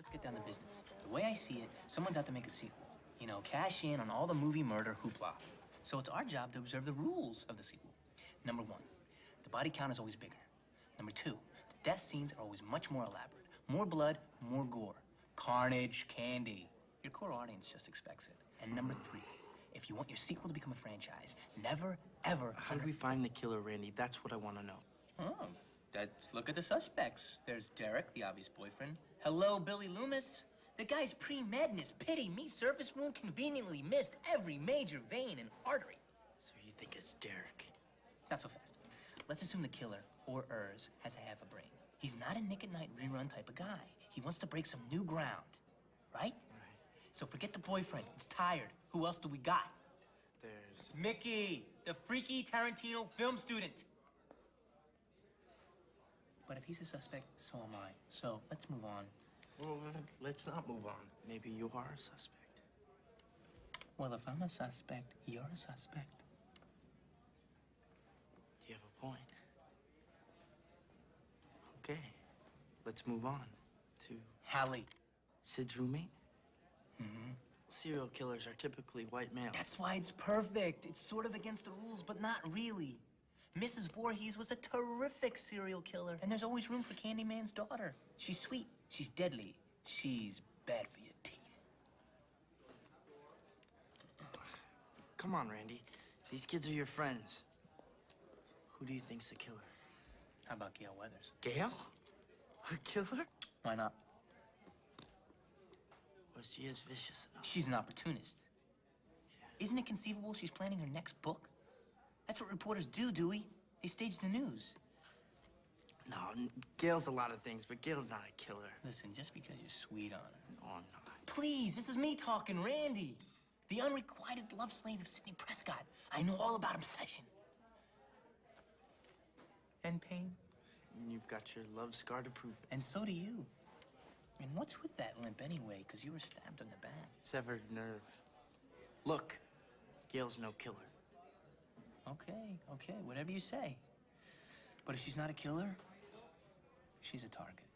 let's get down to business. The way I see it, someone's out to make a sequel. You know, cash in on all the movie murder hoopla. So it's our job to observe the rules of the sequel. Number one, the body count is always bigger. Number two, the death scenes are always much more elaborate. More blood, more gore. Carnage, candy. Your core audience just expects it. And number three, if you want your sequel to become a franchise, never, ever... How do we find the killer, Randy? That's what I want to know. Oh, let's look at the suspects. There's Derek, the obvious boyfriend. Hello, Billy Loomis. The guy's pre-madness. Pity me, surface wound conveniently missed every major vein and artery. So you think it's Derek? Not so fast. Let's assume the killer, or Urs, has a half a brain. He's not a Nick at Night rerun type of guy. He wants to break some new ground, right? Right. So forget the boyfriend. It's tired. Who else do we got? There's... Mickey, the freaky Tarantino film student. But if he's a suspect, so am I. So let's move on. Well, let's not move on. Maybe you are a suspect. Well, if I'm a suspect, you're a suspect. You have a point. Okay, let's move on to... Hallie. Sid's roommate? Mm-hmm. Serial killers are typically white males. That's why it's perfect. It's sort of against the rules, but not really. Mrs. Voorhees was a terrific serial killer, and there's always room for Candyman's daughter. She's sweet. She's deadly. She's bad for your teeth. Come on, Randy. These kids are your friends. Who do you think's the killer? How about Gale Weathers? Gale? A killer? Why not? Well, she is vicious enough. She's an opportunist. Yeah. Isn't it conceivable she's planning her next book? That's what reporters do, Dewey. They stage the news. No, Gale's a lot of things, but Gale's not a killer. Listen, just because you're sweet on her. No, I'm not. Please, this is me talking, Randy. The unrequited love slave of Sidney Prescott. I know all about obsession. And pain. And you've got your love scar to prove it. And so do you. And what's with that limp anyway? Because you were stabbed on the back. Severed nerve. Look, Gale's no killer. Okay, whatever you say. But if she's not a killer, she's a target.